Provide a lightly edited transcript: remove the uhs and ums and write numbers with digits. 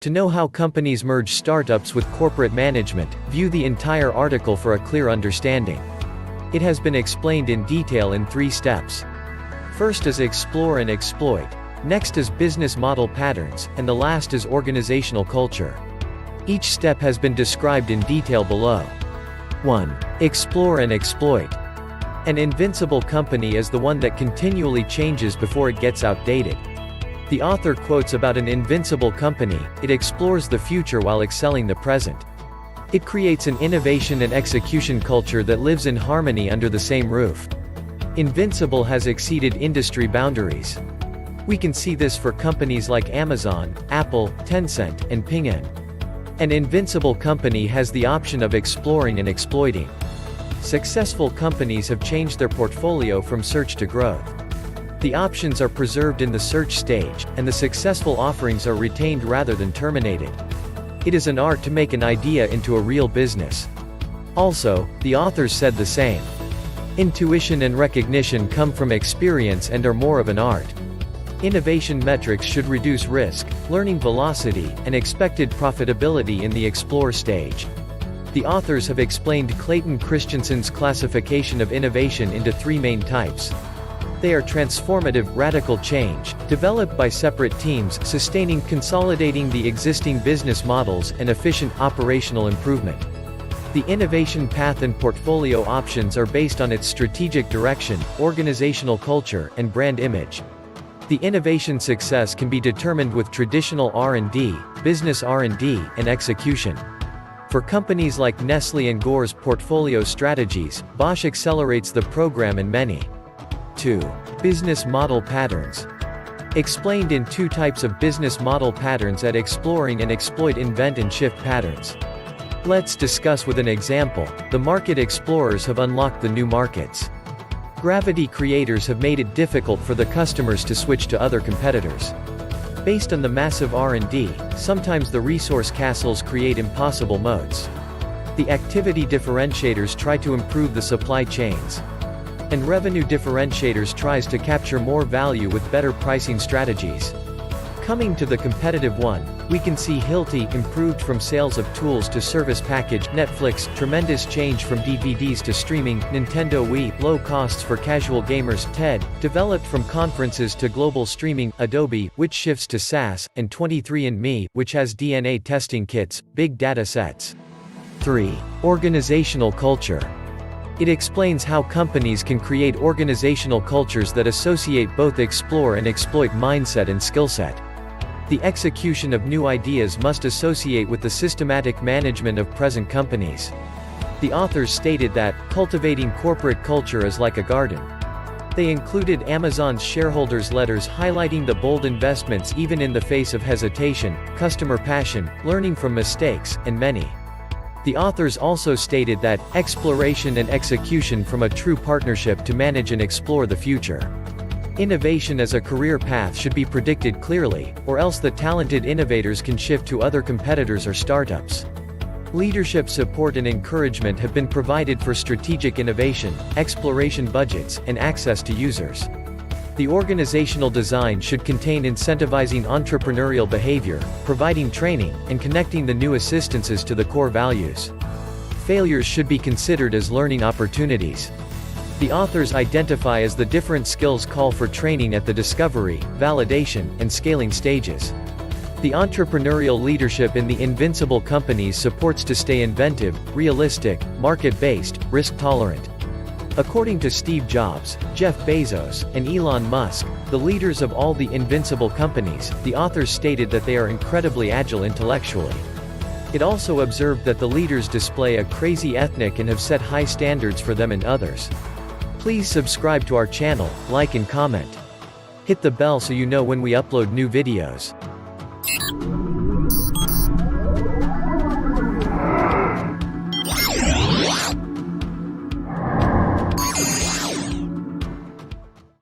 To know how companies merge startups with corporate management, view the entire article for a clear understanding. It has been explained in detail in 3 steps. First is explore and exploit. Next is business model patterns, and the last is organizational culture. Each step has been described in detail below. 1. Explore and exploit. An invincible company is the one that continually changes before it gets outdated. The author quotes about an invincible company: it explores the future while excelling the present. It creates an innovation and execution culture that lives in harmony under the same roof. Invincible has exceeded industry boundaries. We can see this for companies like Amazon, Apple, Tencent, and Ping'an. An invincible company has the option of exploring and exploiting. Successful companies have changed their portfolio from search to growth. The options are preserved in the search stage, and the successful offerings are retained rather than terminated. It is an art to make an idea into a real business. Also, the authors said the same. Intuition and recognition come from experience and are more of an art. Innovation metrics should reduce risk, learning velocity, and expected profitability in the explore stage. The authors have explained Clayton Christensen's classification of innovation into 3 main types. They are transformative, radical change, developed by separate teams, sustaining, consolidating the existing business models, and efficient, operational improvement. The innovation path and portfolio options are based on its strategic direction, organizational culture, and brand image. The innovation success can be determined with traditional R&D, business R&D, and execution. For companies like Nestlé and Gore's portfolio strategies, Bosch accelerates the program in many. 2. Business model patterns. Explained in 2 types of business model patterns at exploring and exploit invent and shift patterns. Let's discuss with an example. The market explorers have unlocked the new markets. Gravity creators have made it difficult for the customers to switch to other competitors. Based on the massive R&D, sometimes the resource castles create impossible moats. The activity differentiators try to improve the supply chains. And revenue differentiators tries to capture more value with better pricing strategies. Coming to the competitive one, we can see Hilti improved from sales of tools to service package, Netflix tremendous change from DVDs to streaming, Nintendo Wii low costs for casual gamers, TED developed from conferences to global streaming, Adobe which shifts to Saas, and 23andMe which has DNA testing kits, big data sets. 3. Organizational culture. It explains how companies can create organizational cultures that associate both explore and exploit mindset and skill set. The execution of new ideas must associate with the systematic management of present companies. The authors stated that, cultivating corporate culture is like a garden. They included Amazon's shareholders' letters highlighting the bold investments even in the face of hesitation, customer passion, learning from mistakes, and many. The authors also stated that, exploration and execution from a true partnership to manage and explore the future. Innovation as a career path should be predicted clearly, or else the talented innovators can shift to other competitors or startups. Leadership support and encouragement have been provided for strategic innovation, exploration budgets, and access to users. The organizational design should contain incentivizing entrepreneurial behavior, providing training, and connecting the new assistances to the core values. Failures should be considered as learning opportunities. The authors identify as the different skills call for training at the discovery, validation, and scaling stages. The entrepreneurial leadership in the invincible companies supports to stay inventive, realistic, market-based, risk-tolerant. According to Steve Jobs, Jeff Bezos, and Elon Musk, the leaders of all the invincible companies, the authors stated that they are incredibly agile intellectually. It also observed that the leaders display a crazy ethic and have set high standards for them and others. Please subscribe to our channel, like and comment. Hit the bell so you know when we upload new videos.